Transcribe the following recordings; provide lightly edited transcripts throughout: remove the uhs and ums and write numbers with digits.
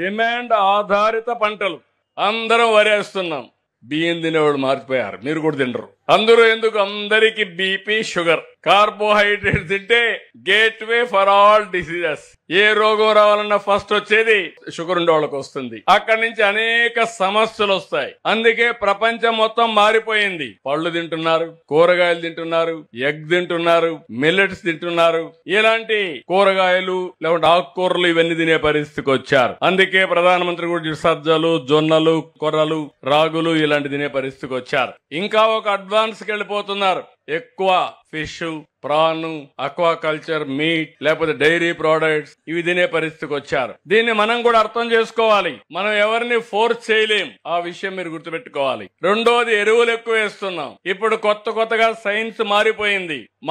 Demand ఆధారిత పంటలు అందరం వరేస్తున్నాం. బియ్యం తినేవాళ్ళు మారిపోయారు, మీరు కూడా తినరు. అందరూ ఎందుకు? అందరికి బీపీ, షుగర్, కార్బోహైడ్రేట్ తింటే గేట్వే ఫర్ ఆల్ డిసీజెస్. ఏ రోగం రావాలన్నా ఫస్ట్ వచ్చేది షుగర్ ఉండే వాళ్ళకి వస్తుంది. అక్కడి నుంచి అనేక సమస్యలు వస్తాయి. అందుకే ప్రపంచం మొత్తం మారిపోయింది. పళ్ళు తింటున్నారు, కూరగాయలు తింటున్నారు, ఎగ్ తింటున్నారు, మిల్లెట్స్ తింటున్నారు. ఇలాంటి కూరగాయలు లేకుంటే ఆకుకూరలు ఇవన్నీ తినే పరిస్థితికి వచ్చారు. అందుకే ప్రధానమంత్రి కూడా సజ్జలు, జొన్నలు, కొర్రలు, రాగులు ఇలాంటి తినే పరిస్థితికి వచ్చారు. ఇంకా ఒక అడ్వాన్స్ కి వెళ్ళిపోతున్నారు. ఎక్కువ ఫిష్, ప్రాన్, అక్వాకల్చర్, మీట్ లేకపోతే డైరీ ప్రోడక్ట్స్ ఇవి తినే పరిస్థితికి వచ్చారు. దీన్ని మనం కూడా అర్థం చేసుకోవాలి. మనం ఎవరిని ఫోర్స్ చేయలేం, ఆ విషయం మీరు గుర్తుపెట్టుకోవాలి. రెండోది, ఎరువులు ఎక్కువ వేస్తున్నాం. ఇప్పుడు కొత్తగా సైన్స్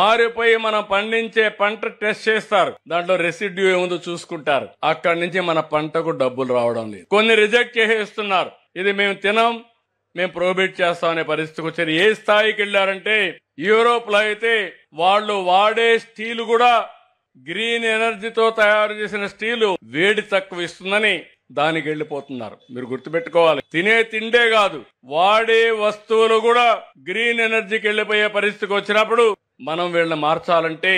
మారిపోయి మనం పండించే పంట టెస్ట్ చేస్తారు. దాంట్లో రెసిడ్యూ ఏముందో చూసుకుంటారు. అక్కడి నుంచి మన పంటకు డబ్బులు రావడం లేదు. కొన్ని రిజెక్ట్ చేసేస్తున్నారు. ఇది మేము తినం, మేము ప్రోహిబిట్ చేస్తామనే పరిస్థితికి వచ్చారు. ఏ స్థాయికి వెళ్లారంటే యూరోప్ లో అయితే వాళ్ళు వాడే స్టీల్ కూడా గ్రీన్ ఎనర్జీతో తయారు చేసిన స్టీల్ వేడి తక్కువ ఇస్తుందని దానికి వెళ్లిపోతున్నారు. మీరు గుర్తుపెట్టుకోవాలి. తినే తిండే కాదు, వాడే వస్తువులు కూడా గ్రీన్ ఎనర్జీకి వెళ్లిపోయే పరిస్థితికి వచ్చినప్పుడు మనం వీళ్ళని మార్చాలంటే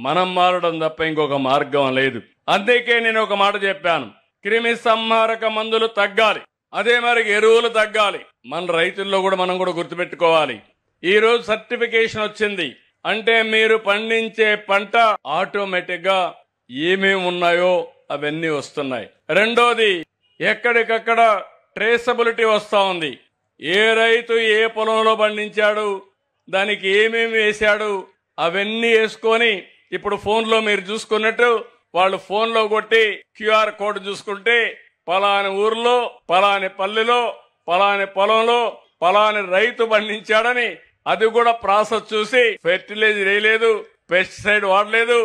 మనం మారడం తప్ప ఇంకొక మార్గం లేదు. అందుకే నేను ఒక మాట చెప్పాను, క్రిమి సంహారక మందులు తగ్గాలి, అదే మరి ఎరువులు తగ్గాలి. మన రైతుల్లో కూడా మనం కూడా గుర్తుపెట్టుకోవాలి. ఈ రోజు సర్టిఫికేషన్ వచ్చింది అంటే మీరు పండించే పంట ఆటోమేటిక్ గా ఏమేమి ఉన్నాయో అవన్నీ వస్తున్నాయి. రెండోది, ఎక్కడికక్కడ ట్రేసబిలిటీ వస్తా ఉంది. ఏ రైతు ఏ పొలంలో పండించాడు, దానికి ఏమేమి వేశాడు అవన్నీ వేసుకొని ఇప్పుడు ఫోన్లో మీరు చూసుకున్నట్టు వాళ్ళు ఫోన్లో కొట్టి క్యూఆర్ కోడ్ చూసుకుంటే పలాని ఊర్లో, పలాని పల్లెలో, పలాని పొలంలో పలాని రైతు పండించాడని, అది కూడా ప్రాసెస్ చూసి ఫెర్టిలైజర్ వేయలేదు, పెస్టిసైడ్ వాడలేదు,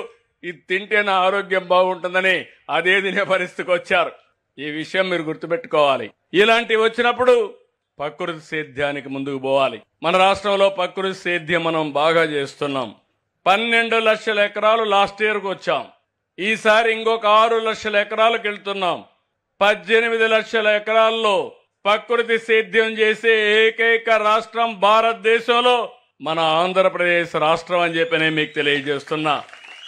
ఇది తింటే నా ఆరోగ్యం బాగుంటుందని అదే తినే పరిస్థితికి వచ్చారు. ఈ విషయం మీరు గుర్తుపెట్టుకోవాలి. ఇలాంటివి వచ్చినప్పుడు ప్రకృతి సేద్యానికి ముందుకు పోవాలి. మన రాష్ట్రంలో ప్రకృతి సేద్యం మనం బాగా చేస్తున్నాం. 12 లక్షల ఎకరాలు లాస్ట్ ఇయర్కి వచ్చాం. ఈసారి ఇంకొక 6 లక్షల ఎకరాలకు వెళ్తున్నాం. 18 లక్షల ఎకరాల్లో ప్రకృతి సేద్యం చేసే ఏకైక రాష్ట్రం భారతదేశంలో మన ఆంధ్రప్రదేశ్ రాష్ట్రం అని చెప్పి నేను మీకు తెలియజేస్తున్నా.